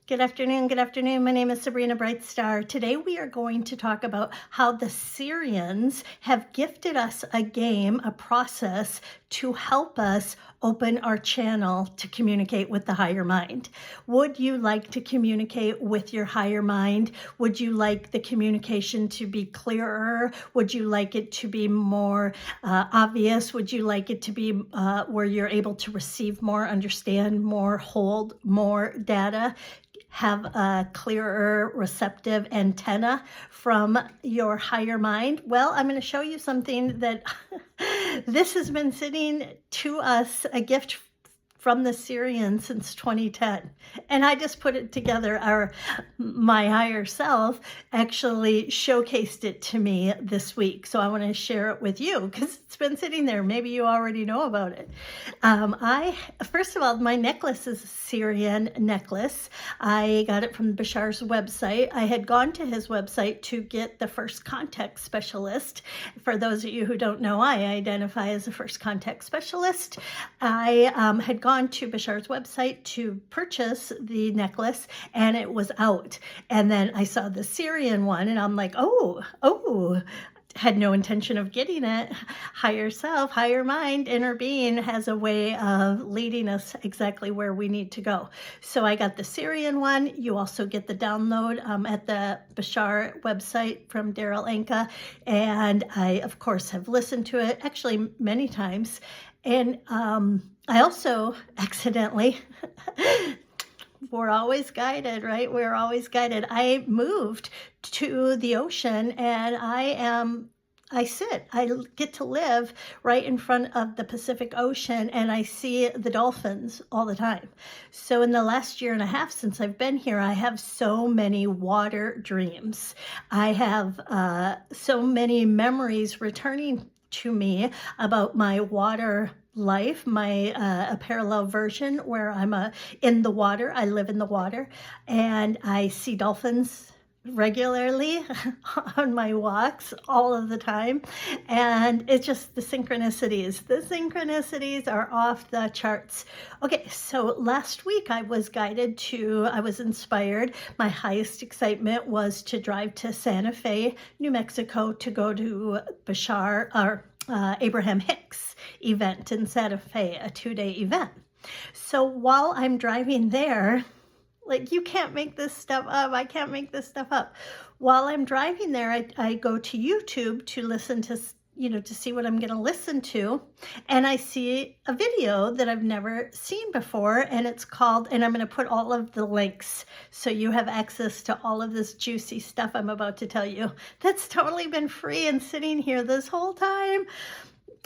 Good afternoon. Good afternoon. My name is Sabrina Brightstar. Today we are going to talk about how the Sirians have gifted us a game, a process to help us open our channel to communicate with the higher mind. Would you like to communicate with your higher mind? Would you like the communication to be clearer? Would you like it to be more obvious? Would you like it to be where you're able to receive more, understand more, hold more data? Have a clearer receptive antenna from your higher mind? Well, I'm going to show you something that this has been sitting to us, a gift from the Sirian since 2010. And I just put it together. My higher self actually showcased it to me this week. So I want to share it with you because it's been sitting there. Maybe you already know about it. First of all, my necklace is a Sirian necklace. I got it from Bashar's website. I had gone to his website to get the first contact specialist. For those of you who don't know, I identify as a first contact specialist. I had gone to Bashar's website to purchase the necklace and it was out. And then I saw the Sirian one and I'm like, oh, had no intention of getting it. Higher self, higher mind, inner being has a way of leading us exactly where we need to go. So I got the Sirian one. You also get the download at the Bashar website from Daryl Anka. And I, of course, have listened to it actually many times. And I also accidentally, we're always guided, right? We're always guided. I moved to the ocean and I get to live right in front of the Pacific Ocean and I see the dolphins all the time. So in the last year and a half since I've been here, I have so many water dreams. I have so many memories returning to me about my water life, a parallel version where I'm in the water. I live in the water and I see dolphins regularly on my walks all of the time. And it's just the synchronicities. The synchronicities are off the charts. Okay, so last week I was inspired. My highest excitement was to drive to Santa Fe, New Mexico to go to Bashar or Abraham Hicks event in Santa Fe, a 2-day event. So while I'm driving there, like, you can't make this stuff up. I can't make this stuff up. While I'm driving there, I go to YouTube to listen to, to see what I'm going to listen to. And I see a video that I've never seen before. And it's called, and I'm going to put all of the links so you have access to all of this juicy stuff I'm about to tell you. That's totally been free and sitting here this whole time.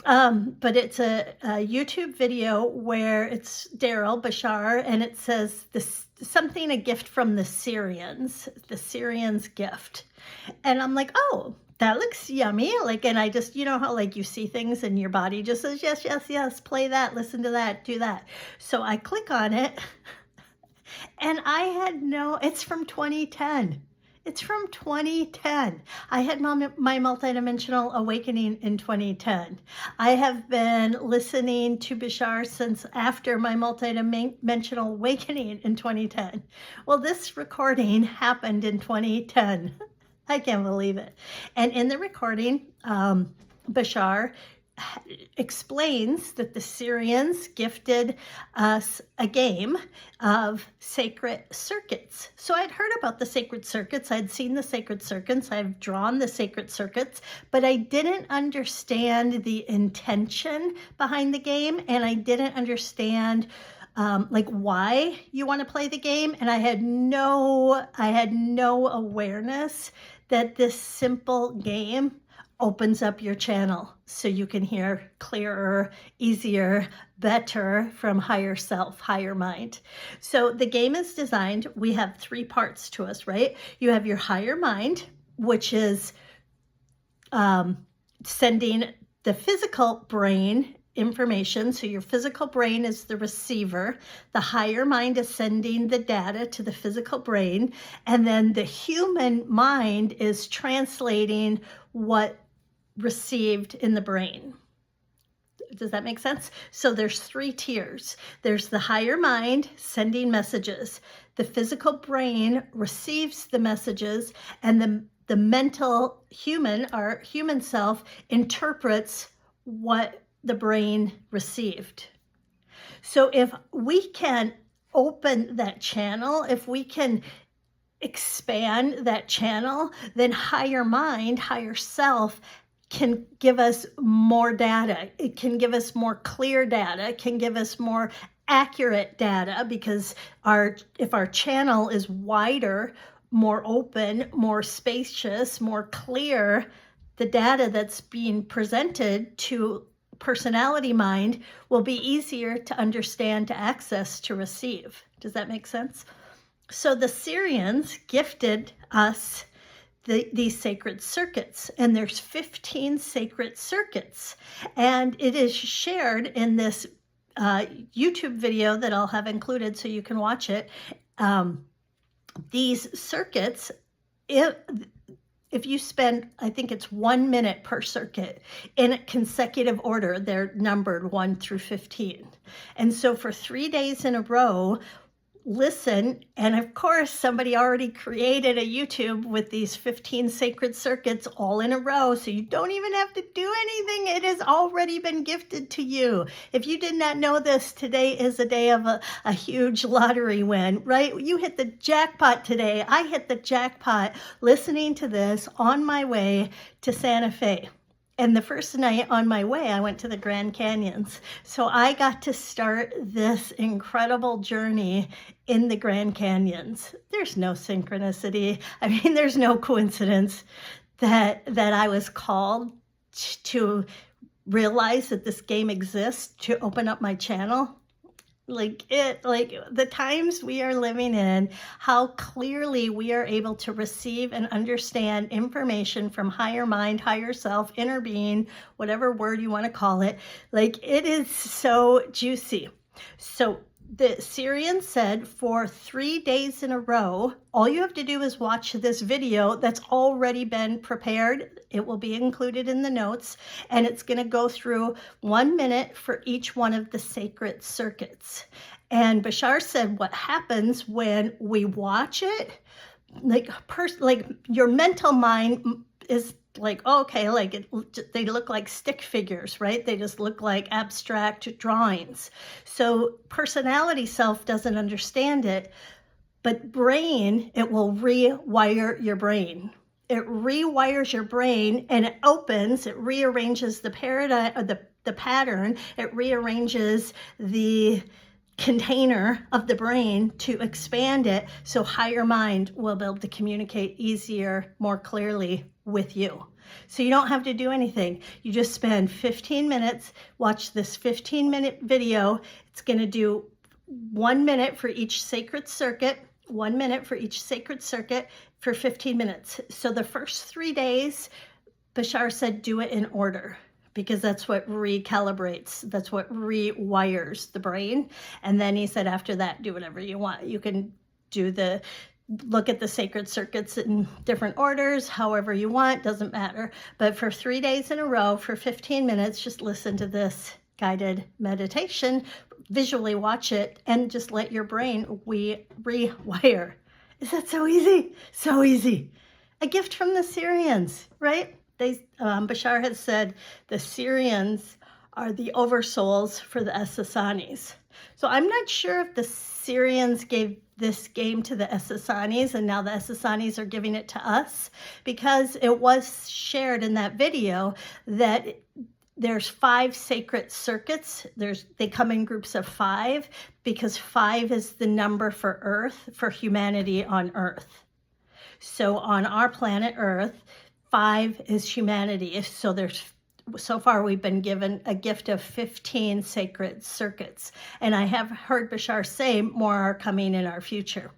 But it's a YouTube video where it's Daryl Bashar and it says a gift from the Sirians gift. And I'm like, oh, that looks yummy. And I just, how you see things and your body just says, yes, yes, yes, play that, listen to that, do that. So I click on it and it's from 2010. It's from 2010. I had my multidimensional awakening in 2010. I have been listening to Bashar since after my multidimensional awakening in 2010. Well, this recording happened in 2010. I can't believe it. And in the recording, Bashar explains that the Sirians gifted us a game of sacred circuits. So I'd heard about the sacred circuits. I'd seen the sacred circuits. I've drawn the sacred circuits, but I didn't understand the intention behind the game. And I didn't understand why you want to play the game. And I had no awareness that this simple game opens up your channel so you can hear clearer, easier, better from higher self, higher mind. So the game is designed, we have 3 parts to us, right? You have your higher mind, which is sending the physical brain information. So your physical brain is the receiver. The higher mind is sending the data to the physical brain. And then the human mind is translating what received in the brain. Does that make sense? So there's 3 tiers. There's the higher mind sending messages. the physical brain receives the messages, and the mental human, our human self, interprets what the brain received. So if we can open that channel, if we can expand that channel, then higher mind, higher self can give us more data. It can give us more clear data, it can give us more accurate data, because if our channel is wider, more open, more spacious, more clear, the data that's being presented to personality mind will be easier to understand, to access, to receive. Does that make sense? So the Sirians gifted us these sacred circuits, and there's 15 sacred circuits, and it is shared in this YouTube video that I'll have included so you can watch it. These circuits, if you spend, I think it's 1 minute per circuit in consecutive order, they're numbered 1 through 15. And so for 3 days in a row, listen, and of course somebody already created a YouTube with these 15 sacred circuits all in a row, so you don't even have to do anything. It has already been gifted to you. If you did not know this, today is a day of a huge lottery win, right? You hit the jackpot today. I hit the jackpot listening to this on my way to Santa Fe. And the first night on my way, I went to the Grand Canyons. So I got to start this incredible journey in the Grand Canyons. There's no synchronicity. I mean, there's no coincidence that I was called to realize that this game exists, to open up my channel. Like the times we are living in, how clearly we are able to receive and understand information from higher mind, higher self, inner being, whatever word you want to call it. Like, it is so juicy. So the Sirian said for 3 days in a row, all you have to do is watch this video that's already been prepared. It will be included in the notes, and it's going to go through 1 minute for each one of the sacred circuits. And Bashar said what happens when we watch it, like your mental mind is like, okay, like they look like stick figures, right? They just look like abstract drawings. So personality self doesn't understand it, but brain, it will rewire your brain. It rewires your brain, and it opens, it rearranges the paradigm, or the pattern, it rearranges the container of the brain to expand it, so higher mind will be able to communicate easier, more clearly with you. So you don't have to do anything. You just spend 15 minutes, watch this 15-minute video. It's going to do 1 minute for each sacred circuit, 1 minute for each sacred circuit for 15 minutes. So the first 3 days, Bashar said, do it in order, because that's what recalibrates, that's what rewires the brain. And then he said, after that, do whatever you want. You can look at the sacred circuits in different orders, however you want, doesn't matter. But for 3 days in a row, for 15 minutes, just listen to this guided meditation, visually watch it, and just let your brain rewire. Is that so easy? So easy. A gift from the Sirians, right? Bashar has said the Sirians are the oversouls for the Essasanis. So I'm not sure if the Sirians gave this game to the Essasanis and now the Essasanis are giving it to us, because it was shared in that video that there's 5 sacred circuits. They come in groups of 5, because 5 is the number for Earth, for humanity on Earth. So on our planet Earth, 5 is humanity. So far we've been given a gift of 15 sacred circuits. And I have heard Bashar say more are coming in our future.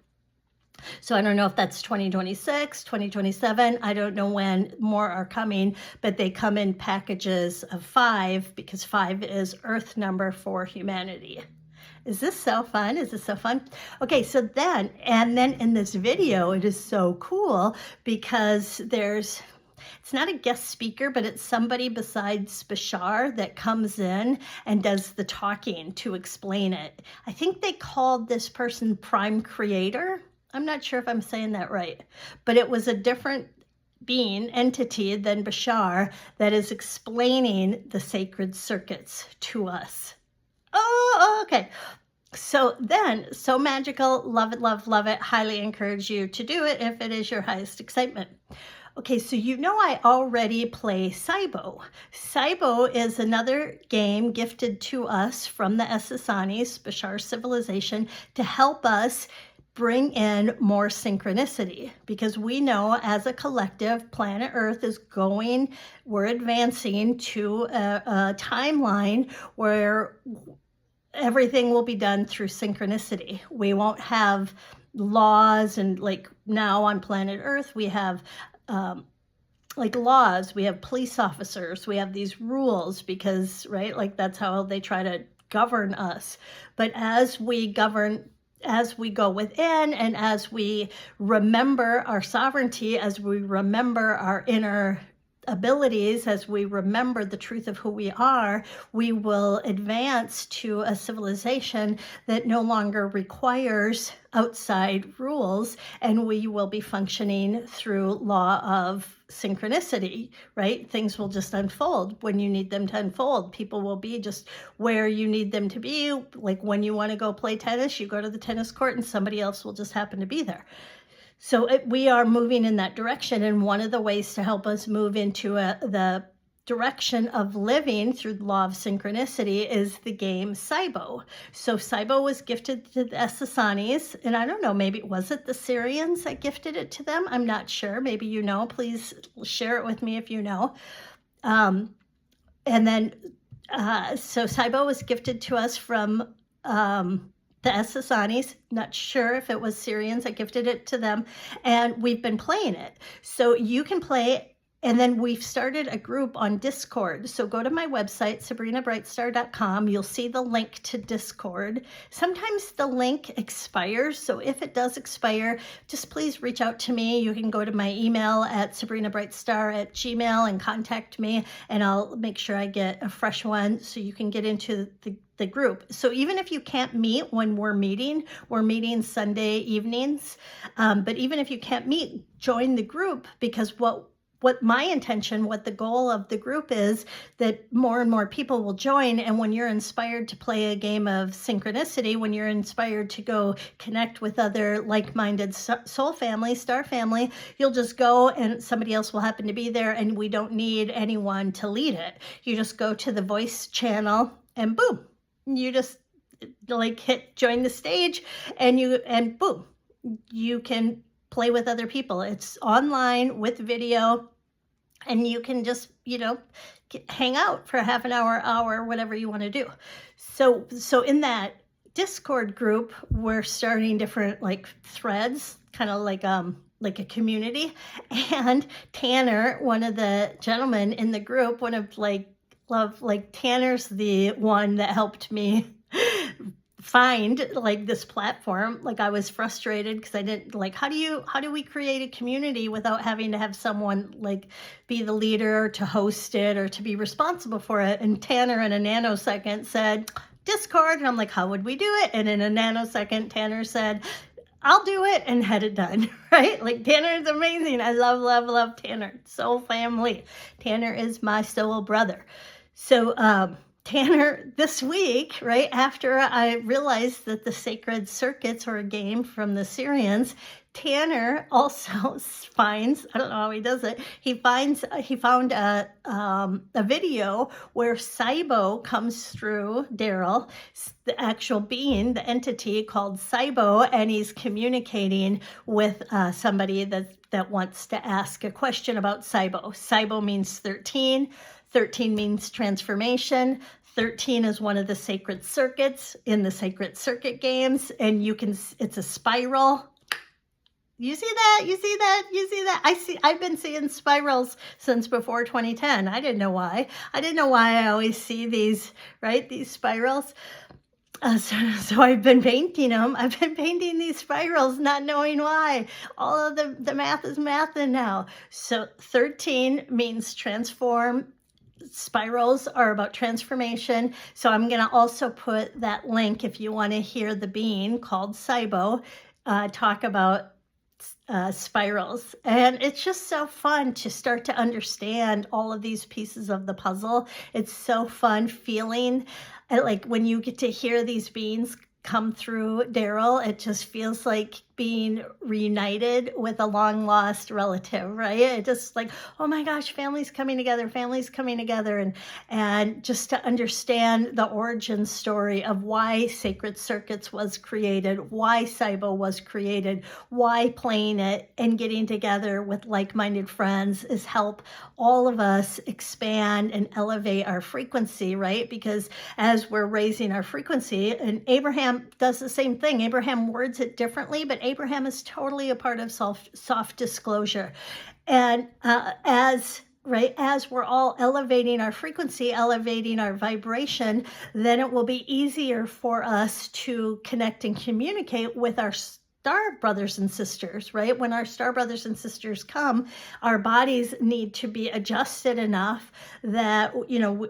So I don't know if that's 2026, 2027. I don't know when more are coming, but they come in packages of 5, because 5 is Earth number for humanity. Is this so fun? Is this so fun? Okay, so then in this video, it is so cool, because there's it's not a guest speaker, but it's somebody besides Bashar that comes in and does the talking to explain it. I think they called this person Prime Creator. I'm not sure if I'm saying that right, but it was a different being, entity than Bashar that is explaining the sacred circuits to us. Oh, okay. So magical, love it, love it. Highly encourage you to do it if it is your highest excitement. Okay, so I already play Saibo. Saibo is another game gifted to us from the Essasanis, Bashar civilization, to help us bring in more synchronicity, because we know as a collective, planet Earth is we're advancing to a timeline where everything will be done through synchronicity. We won't have laws, and like now on planet Earth, we have like laws, we have police officers, we have these rules because, right, like that's how they try to govern us. But as we go within, and as we remember our sovereignty, as we remember our inner abilities, as we remember the truth of who we are, we will advance to a civilization that no longer requires outside rules, and we will be functioning through law of synchronicity, right? Things will just unfold when you need them to unfold. People will be just where you need them to be. Like when you want to go play tennis, you go to the tennis court and somebody else will just happen to be there. So we are moving in that direction, and one of the ways to help us move into the direction of living through the law of synchronicity is the game Saibo. So Saibo was gifted to the Essasanis, and I don't know, maybe was it the Sirians that gifted it to them? I'm not sure. Maybe you know. Please share it with me if you know. And then, so Saibo was gifted to us from the Essasanis. Not sure if it was Sirians. I gifted it to them, and we've been playing it. So you can play. And then we've started a group on Discord. So go to my website, sabrinabrightstar.com. You'll see the link to Discord. Sometimes the link expires. So if it does expire, just please reach out to me. You can go to my email at sabrinabrightstar@gmail and contact me, and I'll make sure I get a fresh one so you can get into the group. So even if you can't meet when we're meeting Sunday evenings. But even if you can't meet, join the group, because what my intention, what the goal of the group is, that more and more people will join. And when you're inspired to play a game of synchronicity, when you're inspired to go connect with other like-minded soul family, star family, you'll just go and somebody else will happen to be there, and we don't need anyone to lead it. You just go to the voice channel and boom, you just like hit join the stage, and boom, you can play with other people. It's online with video, and you can just, hang out for half an hour, whatever you want to do. So in that Discord group, we're starting different like threads, kind of like a community. And Tanner, one of the gentlemen in the group, Tanner's the one that helped me find like this platform. Like I was frustrated because I didn't how do we create a community without having to have someone like be the leader to host it or to be responsible for it? And Tanner in a nanosecond said Discord, and I'm like, how would we do it? And in a nanosecond, Tanner said, I'll do it, and had it done, right? Like Tanner is amazing. I love Tanner. Soul family. Tanner is my soul brother. So Tanner, this week, right after I realized that the sacred circuits are a game from the Sirians, Tanner also finds, I don't know how he does it, he found a video where Saibo comes through Daryl, the actual being, the entity called Saibo, and he's communicating with somebody that wants to ask a question about Saibo. Saibo means 13. 13 means transformation. 13 is one of the sacred circuits in the sacred circuit games, and it's a spiral. You see that? I've been seeing spirals since before 2010. I didn't know why. I always see these, right? These spirals. So I've been painting them. I've been painting these spirals, not knowing why. All of the math is mathing now. So 13 means transform. Spirals are about transformation. So I'm going to also put that link if you want to hear the being called Cybo talk about spirals. And it's just so fun to start to understand all of these pieces of the puzzle. It's so fun feeling like when you get to hear these beings come through Daryl, it just feels like being reunited with a long lost relative, right? It just like, oh my gosh, families coming together, and just to understand the origin story of why Sacred Circuits was created, why Cybo was created, why playing it and getting together with like-minded friends is help all of us expand and elevate our frequency, right? Because as we're raising our frequency, and Abraham does the same thing. Abraham words it differently, but Abraham is totally a part of soft disclosure. And as we're all elevating our frequency, elevating our vibration, then it will be easier for us to connect and communicate with our star brothers and sisters, right? When our star brothers and sisters come, our bodies need to be adjusted enough that,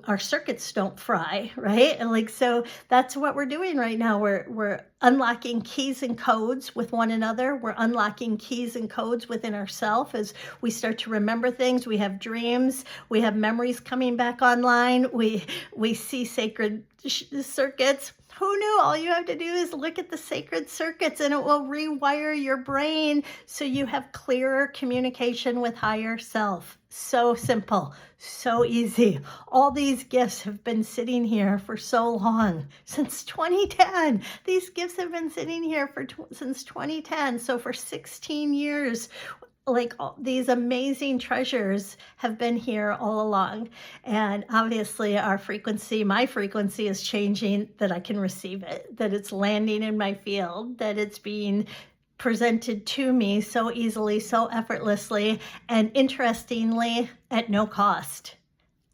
our circuits don't fry, right? And like, so that's what we're doing right now. We're unlocking keys and codes with one another. We're unlocking keys and codes within ourselves as we start to remember things. We have dreams. We have memories coming back online. We see sacred circuits. Who knew? All you have to do is look at the sacred circuits and it will rewire your brain so you have clearer communication with higher self. So simple, so easy. All these gifts have been sitting here for so long, since 2010. These gifts have been sitting here since 2010. So for 16 years, like these amazing treasures have been here all along. And obviously our frequency, my frequency is changing, that I can receive it, that it's landing in my field, that it's being presented to me so easily, so effortlessly, and interestingly, at no cost.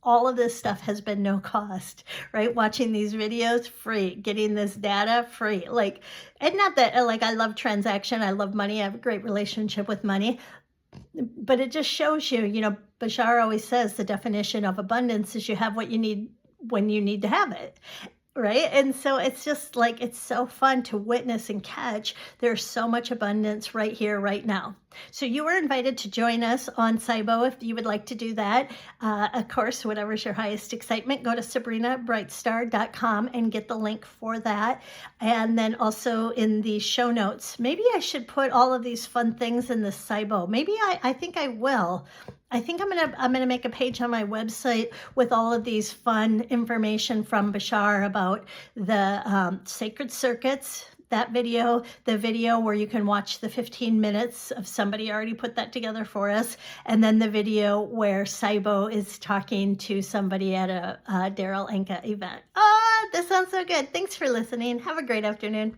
All of this stuff has been no cost, right? Watching these videos, free. Getting this data, free. Like, and not that, like, I love transaction, I love money, I have a great relationship with money, but it just shows you, Bashar always says the definition of abundance is you have what you need when you need to have it. Right? And so it's just like, it's so fun to witness and catch. There's so much abundance right here, right now. So you are invited to join us on Cybo if you would like to do that. Of course, whatever's your highest excitement, go to SabrinaBrightstar.com and get the link for that. And then also in the show notes, maybe I should put all of these fun things in the Cybo. Maybe I think I will. I think I'm gonna make a page on my website with all of these fun information from Bashar about the sacred circuits, that video, the video where you can watch the 15 minutes of somebody already put that together for us, and then the video where Cybo is talking to somebody at a Daryl Anka event. This sounds so good. Thanks for listening. Have a great afternoon.